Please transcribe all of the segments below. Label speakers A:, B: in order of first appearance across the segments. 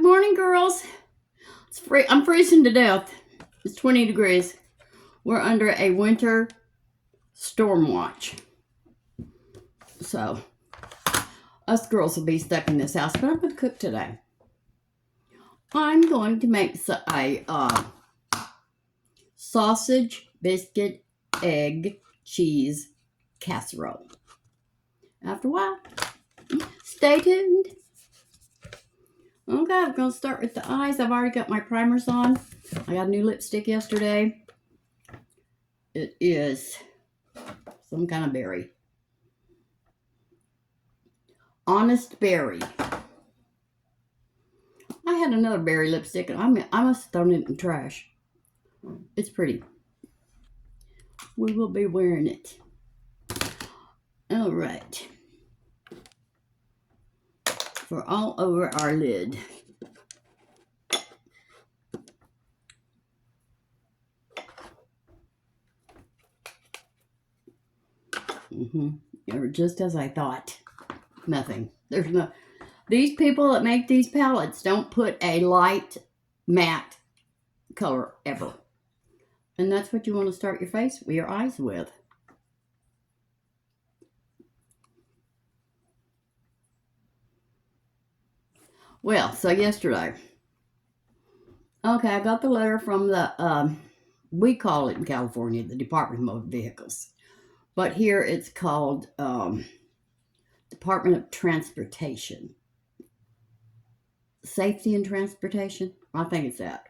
A: morning, girls. I'm freezing to death. It's 20 degrees. We're under a winter storm watch. So, us girls will be stuck in this house, but I'm going to cook today. I'm going to make a sausage, biscuit, egg, cheese casserole. After a while, stay tuned. Okay, I'm going to start with the eyes. I've already got my primers on. I got a new lipstick yesterday. It is some kind of berry. Honest Berry. I had another berry lipstick, and I must have thrown it in the trash. It's pretty. We will be wearing it. All right. For all over our lid. Or just as I thought. Nothing. There's no. These people that make these palettes don't put a light matte color ever. And that's what you want to start your face, your eyes with. Well, so yesterday. Okay, I got the letter from the, we call it in California, the Department of Motor Vehicles. But here it's called Department of Transportation. Safety and Transportation? I think it's that.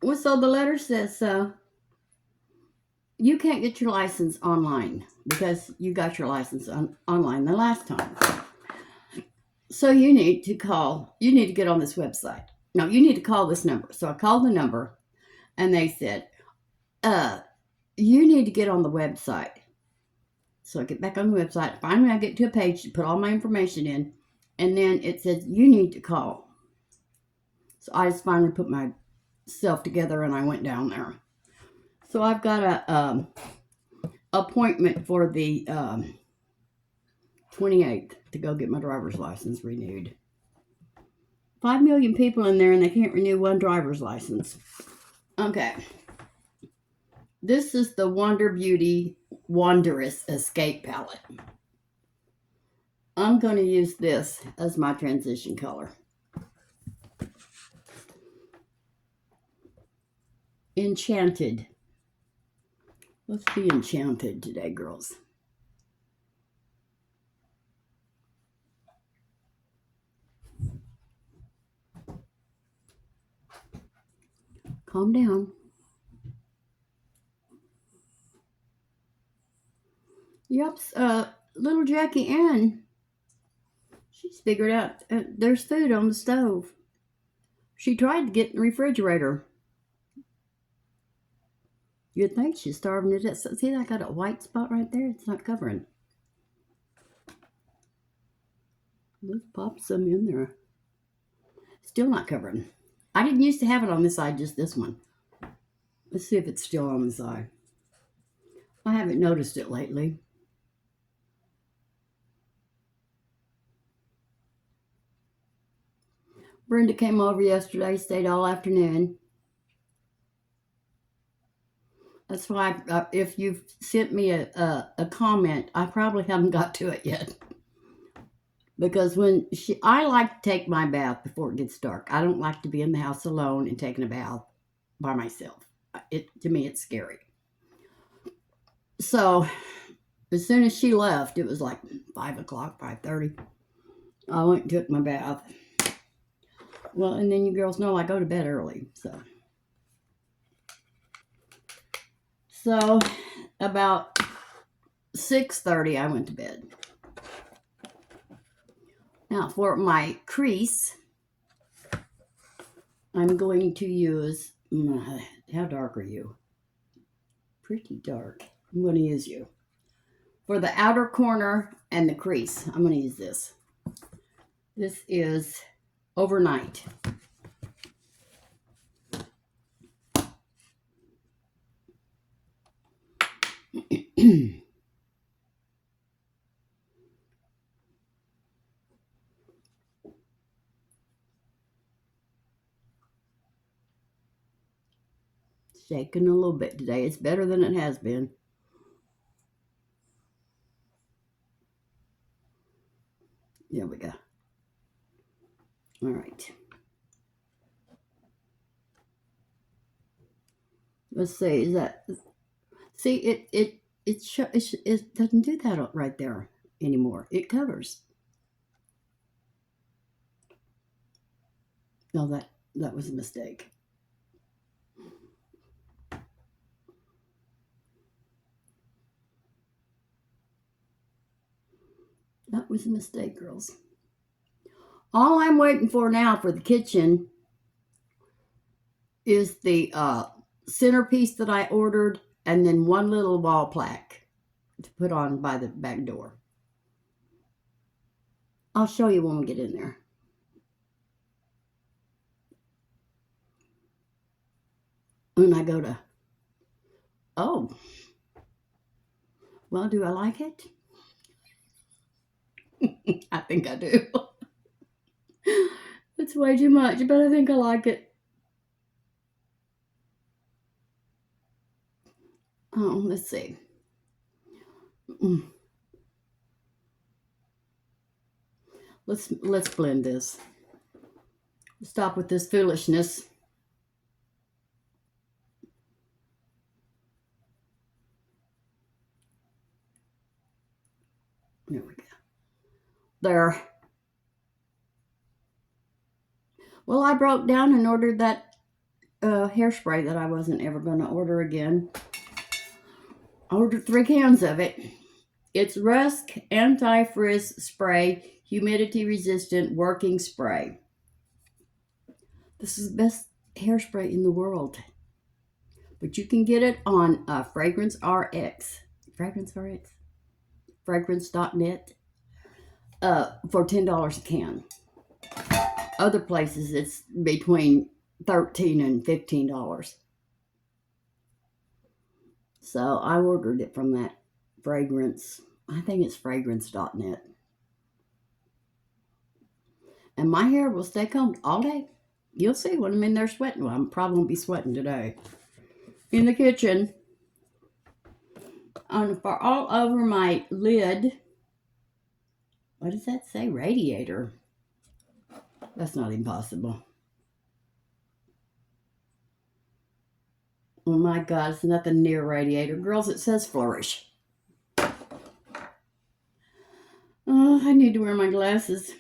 A: Well, so the letter says, you can't get your license online because you got your license online the last time. So you need to get on this website. No, you need to call this number. So I called the number and they said, you need to get on the website. So I get back on the website. Finally, I get to a page to put all my information in. And then it says, you need to call. So I just finally put myself together and I went down there. So I've got a appointment for the 28th to go get my driver's license renewed. 5 million people in there and they can't renew one driver's license. Okay. This is the Wander Beauty Wanderess Escape palette. I'm going to use this as my transition color. Enchanted. Let's be enchanted today, girls. Calm down. Yep, little Jackie Ann, she's figured out there's food on the stove. She tried to get in the refrigerator. You'd think she's starving to death. See, I got a white spot right there. It's not covering. Let's pop some in there. Still not covering. I didn't used to have it on this side, just this one. Let's see if it's still on this side. I haven't noticed it lately. Brenda came over yesterday, stayed all afternoon. That's why if you've sent me a comment, I probably haven't got to it yet. Because I like to take my bath before it gets dark. I don't like to be in the house alone and taking a bath by myself. To me, it's scary. So, as soon as she left, it was like 5 o'clock, 5:30. I went and took my bath. Well, and then you girls know I go to bed early, So, about 6:30, I went to bed. Now, for my crease, I'm going to use, how dark are you? Pretty dark. I'm going to use you. For the outer corner and the crease, I'm going to use this. This is Overnight. Shaking a little bit today. It's better than it has been. There we go. All right. Let's see. Is that? See, it doesn't do that right there anymore. It covers. No, that was a mistake. That was a mistake, girls. All I'm waiting for now for the kitchen is the centerpiece that I ordered, and then one little wall plaque to put on by the back door. I'll show you when we get in there. When I go to, oh, well, do I like it? I think I do. It's way too much, but I think I like it. Oh, let's see. Let's blend this. Stop with this foolishness. There we go. There. Well, I broke down and ordered that hairspray that I wasn't ever going to order again. I ordered 3 cans of it. It's Rusk Anti-Frizz Spray, humidity resistant working spray. This is the best hairspray in the world. But you can get it on Fragrance RX. Fragrance.net for $10 a can. Other places it's between $13 and $15. So I ordered it from that Fragrance. I think it's fragrance.net. And my hair will stay combed all day. You'll see when I'm in there sweating. Well, I'm probably going to be sweating today. In the kitchen. For all over my lid. What does that say? Radiator. That's not impossible. Oh my God, it's nothing near radiator. Girls, it says flourish. Oh, I need to wear my glasses.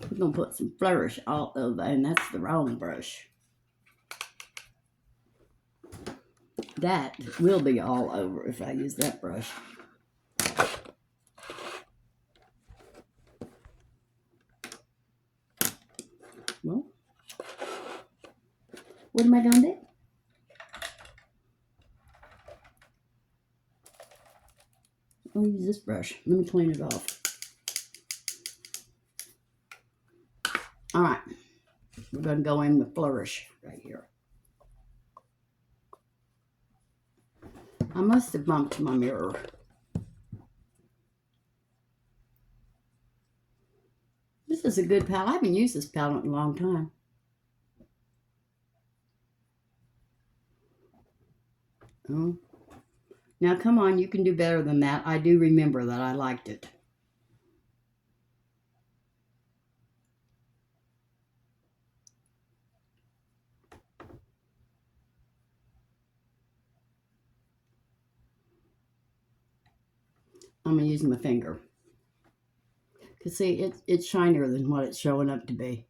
A: We're going to put some flourish all over, and that's the wrong brush. That will be all over if I use that brush. Well, what am I going to do? I'll use this brush. Let me clean it off. All right. We're going to go in with flourish right here. I must have bumped my mirror. This is a good palette. I haven't used this palette in a long time. Oh. Now, come on. You can do better than that. I do remember that I liked it. I'm going to use my finger. Because, see, it's shinier than what it's showing up to be.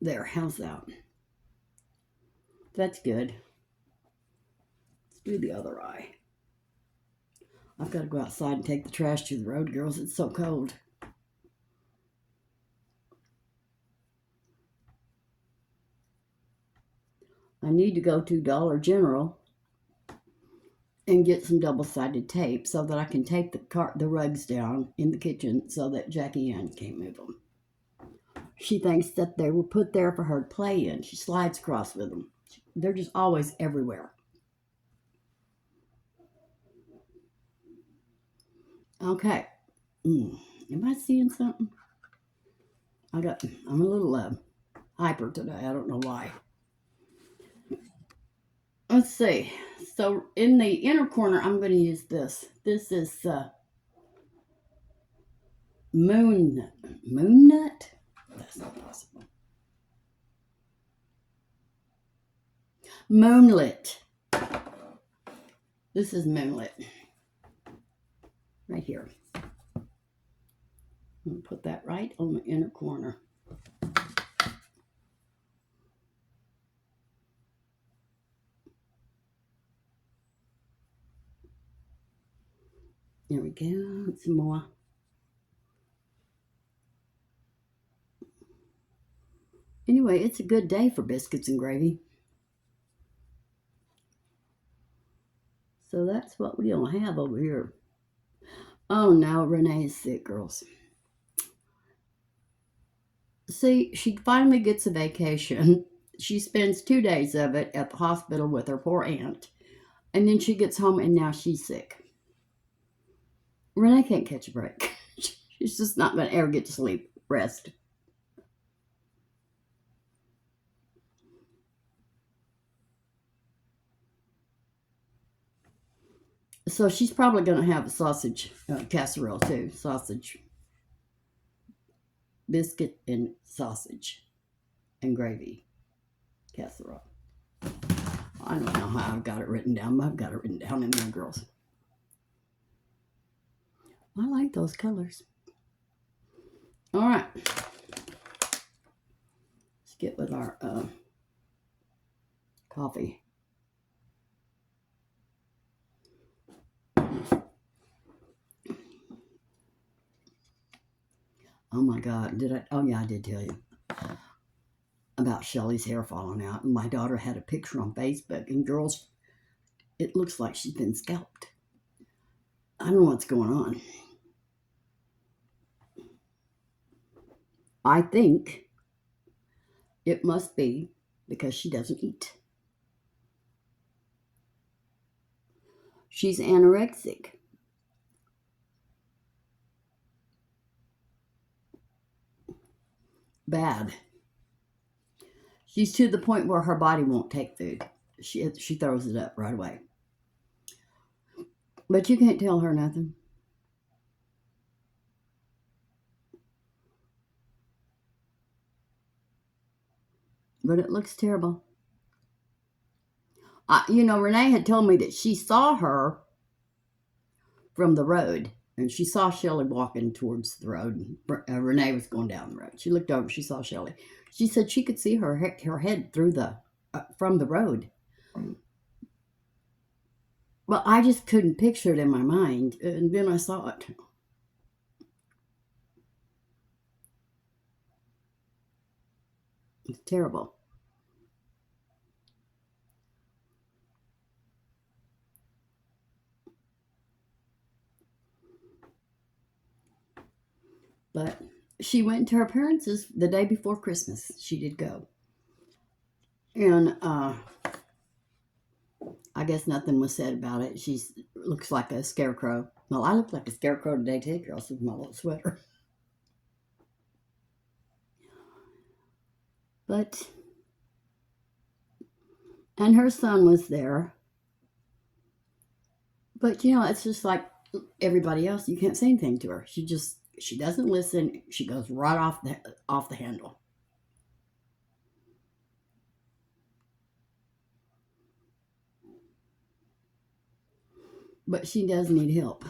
A: There, how's that? That's good. Let's do the other eye. I've got to go outside and take the trash to the road, girls. It's so cold. I need to go to Dollar General and get some double-sided tape so that I can tape the rugs down in the kitchen so that Jackie Ann can't move them. She thinks that they were put there for her to play in. She slides across with them. They're just always everywhere. Okay. Am I seeing something? I'm a little hyper today. I don't know why. Let's see. So in the inner corner, I'm going to use this. This is Moon Nut. That's not possible. Moonlit. This is Moonlit. Right here. I'm going to put that right on the inner corner. There we go. Some more. Anyway, it's a good day for biscuits and gravy. So that's what we don't have over here. Oh, now Renee is sick, girls. See, she finally gets a vacation. She spends 2 days of it at the hospital with her poor aunt. And then she gets home and now she's sick. Renee can't catch a break. She's just not going to ever get to sleep, rest. So she's probably going to have a sausage casserole too. Sausage, biscuit, and sausage and gravy casserole. I don't know how I've got it written down, but I've got it written down in there, girls. I like those colors. All right. Let's get with our coffee. Oh my God, did I? Oh yeah, I did tell you about Shelly's hair falling out. And my daughter had a picture on Facebook, and girls, it looks like she's been scalped. I don't know what's going on. I think it must be because she doesn't eat. She's anorexic. Bad. She's to the point where her body won't take food. She throws it up right away. But you can't tell her nothing. But it looks terrible. Renee had told me that she saw her from the road. And she saw Shelly walking towards the road. Renee was going down the road. She looked over. She saw Shelly. She said she could see her head through from the road. Well, I just couldn't picture it in my mind. And then I saw it. It's terrible. But she went to her parents' the day before Christmas. She did go. And I guess nothing was said about it. She looks like a scarecrow. Well, I look like a scarecrow today too, girls, with my little sweater. And her son was there. But, it's just like everybody else. You can't say anything to her. She doesn't listen. She goes right off the handle. But she does need help.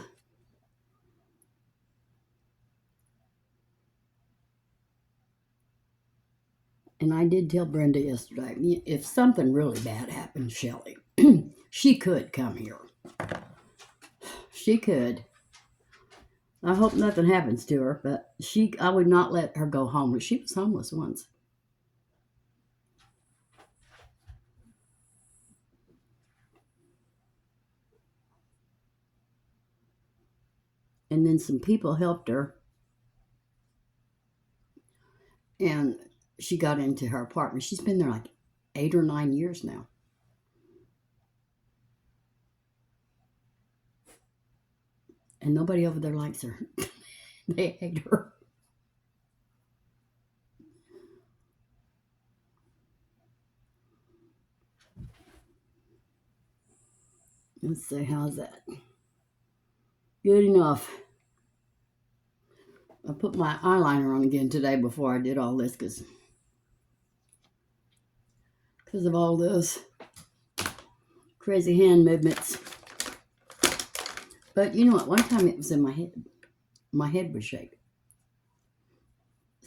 A: And I did tell Brenda yesterday, if something really bad happened to Shelly, she could come here. She could. I hope nothing happens to her, but I would not let her go homeless. She was homeless once. And then some people helped her. And she got into her apartment. She's been there like 8 or 9 years now. And nobody over there likes her. They hate her. Let's see, how's that? Good enough. I put my eyeliner on again today before I did all this because of all those crazy hand movements. But you know what? One time it was in my head. My head was shaking.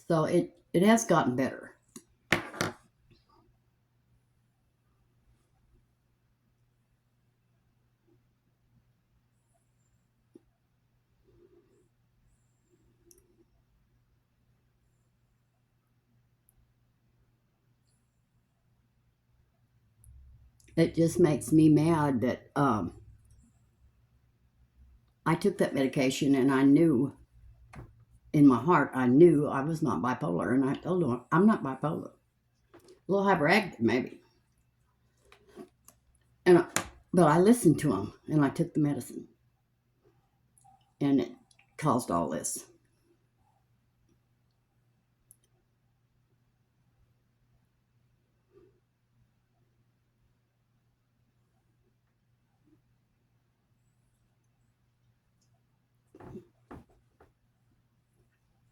A: So it has gotten better. It just makes me mad that I took that medication and I knew in my heart, I knew I was not bipolar. And I told him, I'm not bipolar. A little hyperactive, maybe. But I listened to him and I took the medicine. And it caused all this.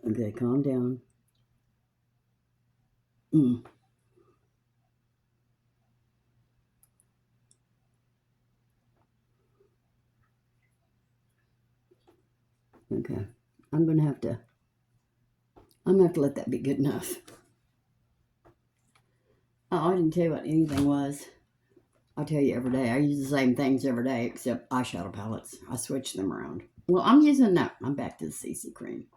A: Okay, calm down. Okay, I'm gonna have to let that be good enough. Oh, I didn't tell you what anything was. I tell you every day. I use the same things every day except eyeshadow palettes. I switch them around. Well, I'm using that. I'm back to the CC Cream.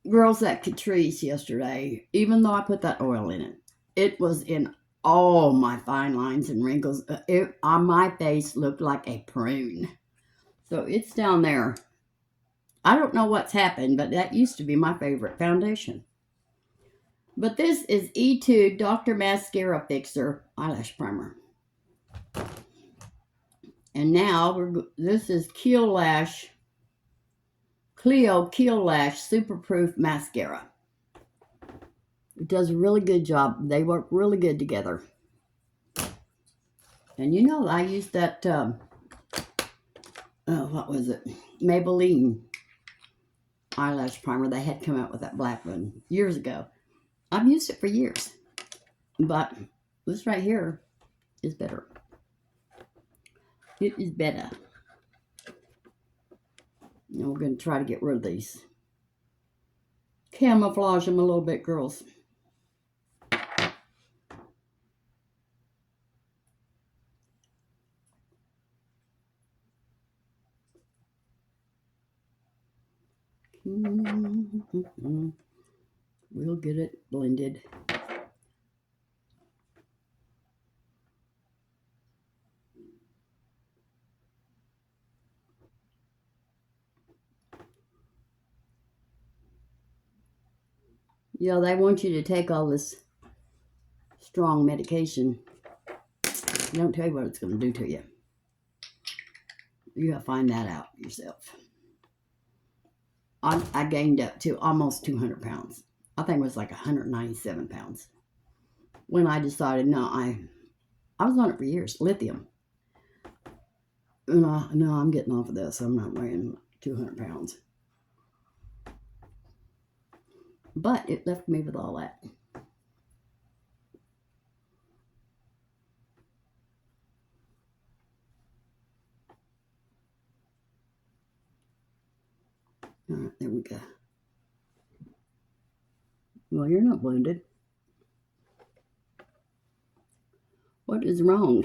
A: Girls, that Catrice yesterday, even though I put that oil in it, it was in all my fine lines and wrinkles. On my face looked like a prune. So it's down there. I don't know what's happened, but that used to be my favorite foundation. But this is Etude Dr. Mascara Fixer Eyelash Primer. And now this is Clio Keel Lash Superproof Mascara. It does a really good job. They work really good together. And you know, I used that, what was it? Maybelline eyelash primer. They had come out with that black one years ago. I've used it for years. But this right here is better. It is better. And we're going to try to get rid of these. Camouflage them a little bit, girls. We'll get it blended. Yeah, they want you to take all this strong medication. They don't tell you what it's going to do to you. You got to find that out yourself. I gained up to almost 200 pounds. I think it was like 197 pounds. When I decided, no, I was on it for years, lithium. No, I'm getting off of this. I'm not weighing 200 pounds. But it left me with all that. All right, there we go. Well, you're not blended. What is wrong?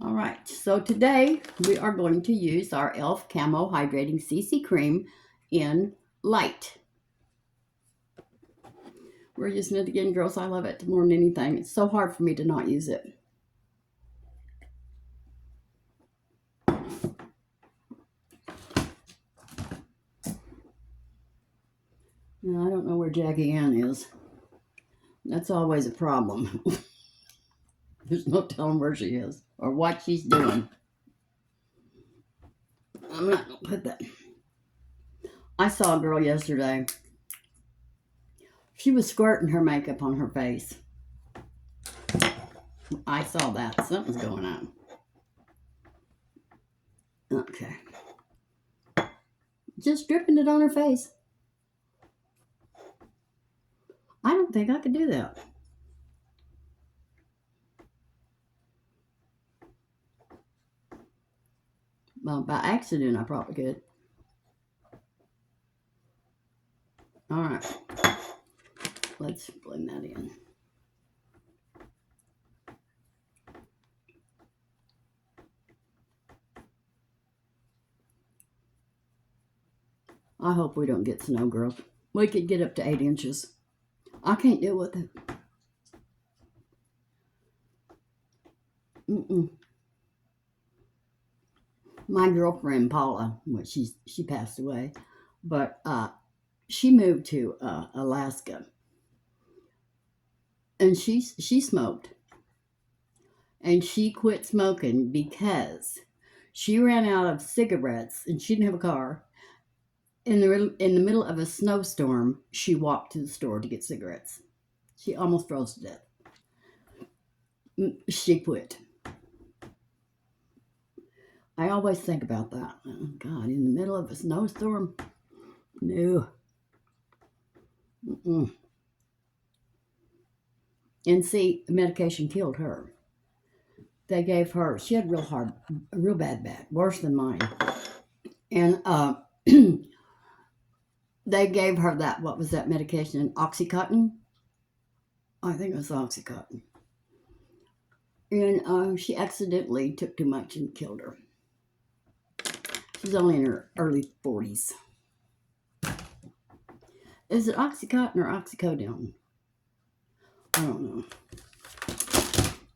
A: All right, so today we are going to use our e.l.f. Camo Hydrating CC Cream in Light. We're using it again, girls. I love it more than anything. It's so hard for me to not use it. Now, I don't know where Jackie Ann is. That's always a problem. There's no telling where she is or what she's doing. I'm not going to put that. I saw a girl yesterday. She was squirting her makeup on her face. I saw that. Something's going on. Okay. Just dripping it on her face. I don't think I could do that. Well, by accident, I probably could. All right. Let's blend that in. I hope we don't get snow, girls. We could get up to 8 inches. I can't deal with it. My girlfriend Paula, well, she passed away, but she moved to Alaska, and she smoked, and she quit smoking because she ran out of cigarettes, and she didn't have a car. In the middle of a snowstorm, she walked to the store to get cigarettes. She almost froze to death. She quit. I always think about that. Oh, God, in the middle of a snowstorm? No. And see, medication killed her. They gave her, she had real bad, worse than mine. And they gave her that, what was that medication? Oxycontin? I think it was Oxycontin. And she accidentally took too much and killed her. She's only in her early 40s. Is it Oxycontin or Oxycodone? I don't know.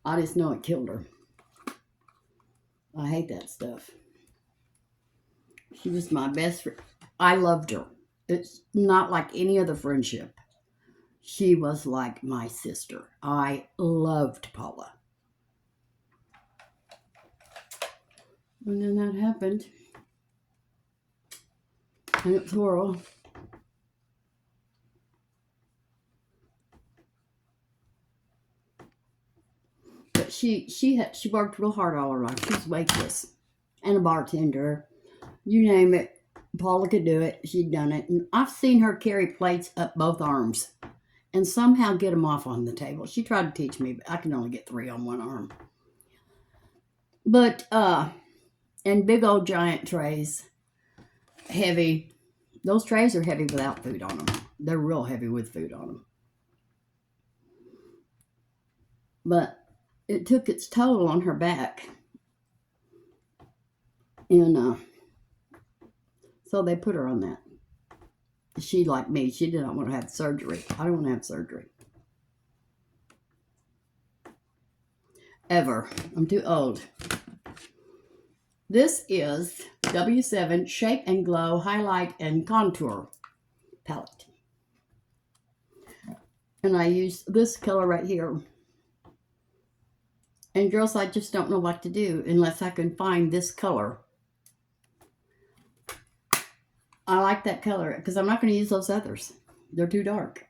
A: I just know it killed her. I hate that stuff. She was my best friend. I loved her. It's not like any other friendship. She was like my sister. I loved Paula. And then that happened. And it's horrible. But she worked real hard all her life. She was a waitress and a bartender. You name it. Paula could do it. She'd done it. And I've seen her carry plates up both arms and somehow get them off on the table. She tried to teach me, but I can only get 3 on one arm. But, and big old giant trays. Heavy. Those trays are heavy without food on them. They're real heavy with food on them. But it took its toll on her back. And so they put her on that. She, like me, she did not want to have surgery. I don't want to have surgery. Ever. I'm too old. This is W7 Shape and Glow Highlight and Contour Palette. And I use this color right here. And girls, I just don't know what to do unless I can find this color. I like that color because I'm not going to use those others. They're too dark.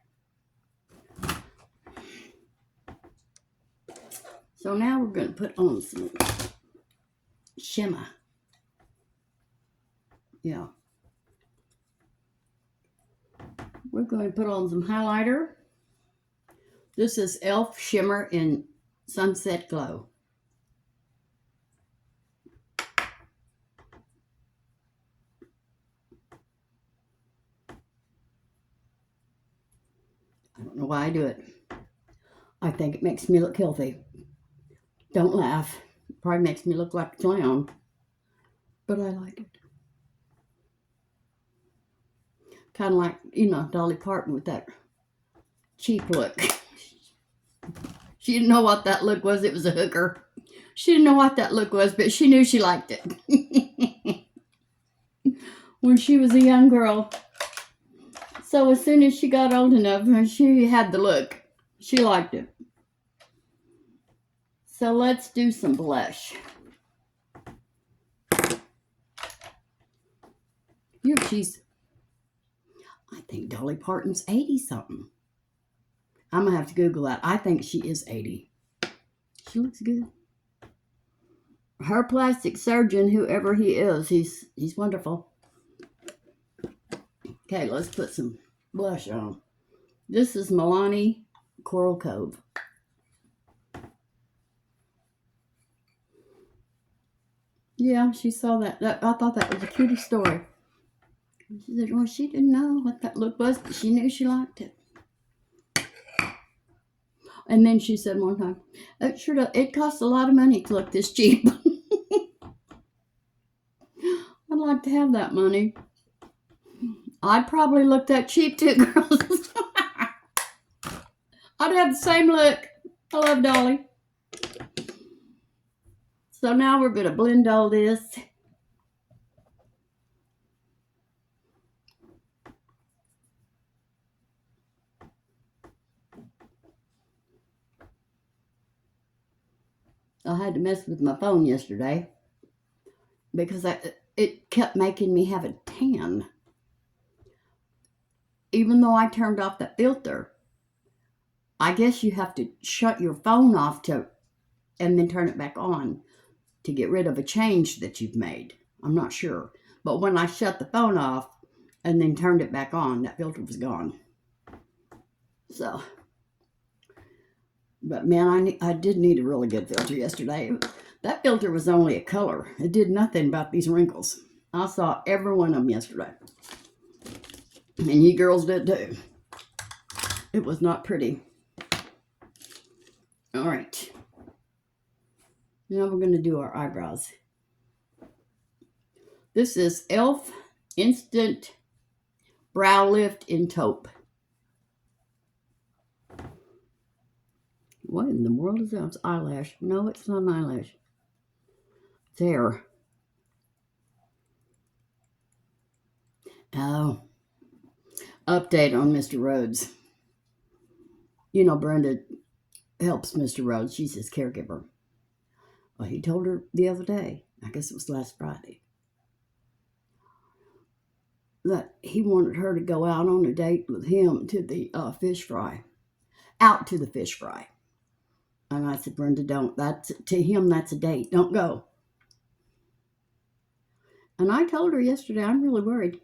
A: So now we're going to put on some shimmer. Yeah. We're going to put on some highlighter. This is e.l.f. Shimmer in Sunset Glow. I don't know why I do it. I think it makes me look healthy. Don't laugh. It probably makes me look like a clown. But I like it. Kind of like, you know, Dolly Parton with that cheap look. She didn't know what that look was. It was a hooker. She didn't know what that look was, but she knew she liked it. When she was a young girl. So as soon as she got old enough, she had the look. She liked it. So let's do some blush. Here she's, I think Dolly Parton's 80-something. I'm going to have to Google that. I think she is 80. She looks good. her plastic surgeon, whoever he is, he's wonderful. Okay, let's put some blush on. This is Milani Coral Cove. Yeah, she saw that. I thought that was the cutest story. She said, well, she didn't know what that look was, but she knew she liked it. And then she said one time, it costs a lot of money to look this cheap. I'd like to have that money. I'd probably look that cheap too, girls. I'd have the same look. I love Dolly. So now we're going to blend all this. I had to mess with my phone yesterday because it kept making me have a tan. Even though I turned off that filter, I guess you have to shut your phone off and then turn it back on to get rid of a change that you've made. I'm not sure. But when I shut the phone off and then turned it back on, that filter was gone. So, but man, I did need a really good filter yesterday. That filter was only a color. It did nothing about these wrinkles. I saw every one of them yesterday. And you girls did too. It was not pretty. All right. Now we're going to do our eyebrows. This is e.l.f. Instant Brow Lift in Taupe. What in the world is that? It's eyelash. No, it's not an eyelash. It's hair. Oh. Update on Mr. Rhodes. You know, Brenda helps Mr. Rhodes. She's his caregiver. Well, he told her the other day, I guess it was last Friday, that he wanted her to go out on a date with him to the fish fry. Out to the fish fry. And I said, Brenda, don't. To him, that's a date. Don't go. And I told her yesterday, I'm really worried.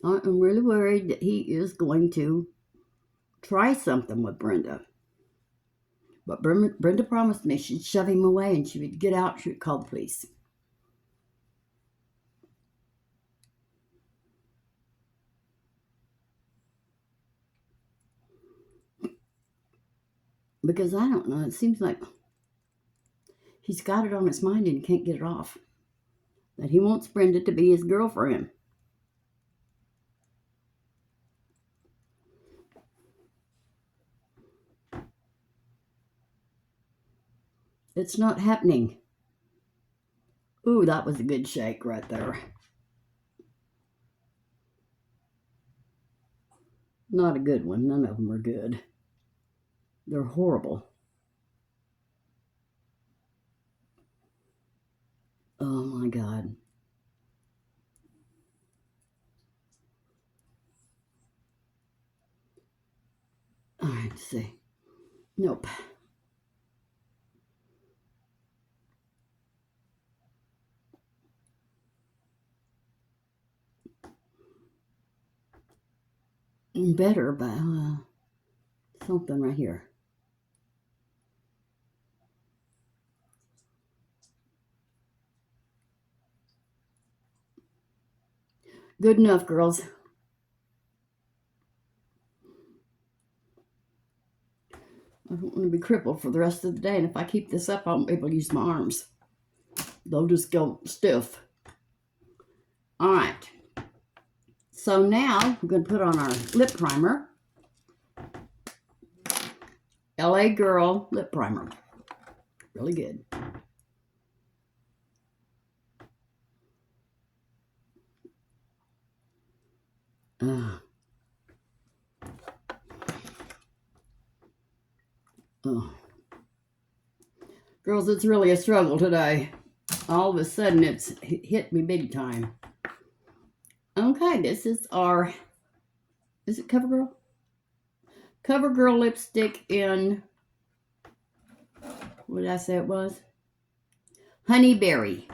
A: I'm really worried that he is going to try something with Brenda. But Brenda promised me she'd shove him away and she would get out, she would call the police. Because I don't know, it seems like he's got it on his mind and can't get it off. That he wants Brenda to be his girlfriend. It's not happening. Ooh, that was a good shake right there. Not a good one. None of them are good. They're horrible. Oh my God. All right, let's see. Nope. Better, but something right here. Good enough, girls. I don't want to be crippled for the rest of the day, and if I keep this up, I won't be able to use my arms. They'll just go stiff. All right. So now we're going to put on our lip primer. LA Girl lip primer. Really good. Oh. Girls, it's really a struggle today. All of a sudden, it's hit me big time. Okay, this is our, is it Covergirl? Covergirl lipstick in What did I say it was? Honeyberry.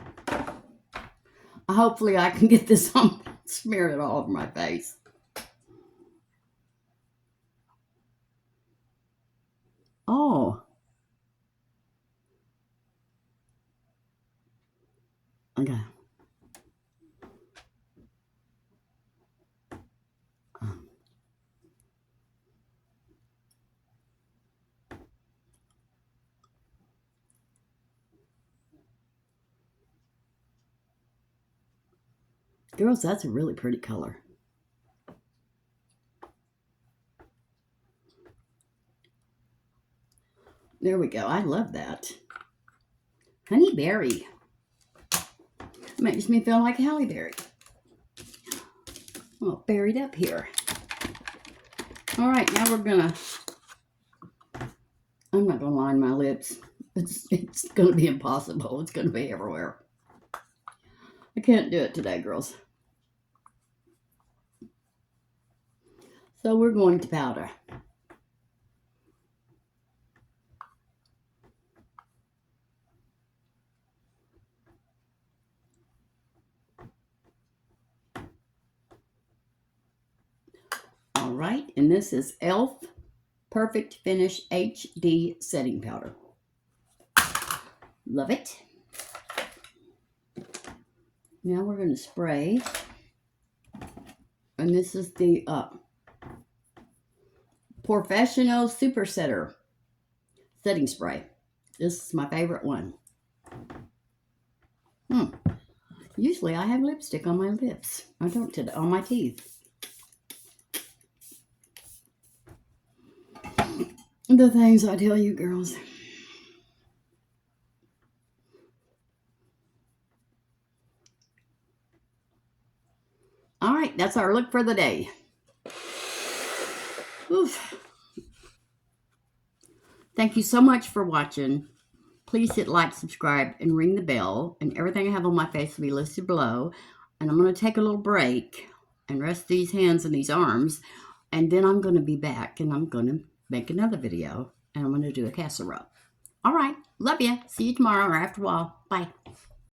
A: Hopefully I can get this on, smear it all over my face. Oh. Okay. Girls, that's a really pretty color. There we go. I love that. Honeyberry. Makes me feel like Halle Berry. Well, buried up here. All right, now we're gonna. I'm not gonna line my lips. It's gonna be impossible. It's gonna be everywhere. I can't do it today, girls. So we're going to powder. All right, and this is e.l.f. Perfect Finish HD Setting Powder. Love it. Now we're going to spray. And this is the Professional Super Setter Setting Spray. This is my favorite one. Usually I have lipstick on my lips. I don't today, on my teeth. The things I tell you, girls. All right, that's our look for the day. Oof. Thank you so much for watching. Please hit like, subscribe, and ring the bell. And everything I have on my face will be listed below. And I'm going to take a little break and rest these hands and these arms. And then I'm going to be back and I'm going to make another video. And I'm going to do a casserole. All right. Love you. See you tomorrow or after a while. Bye.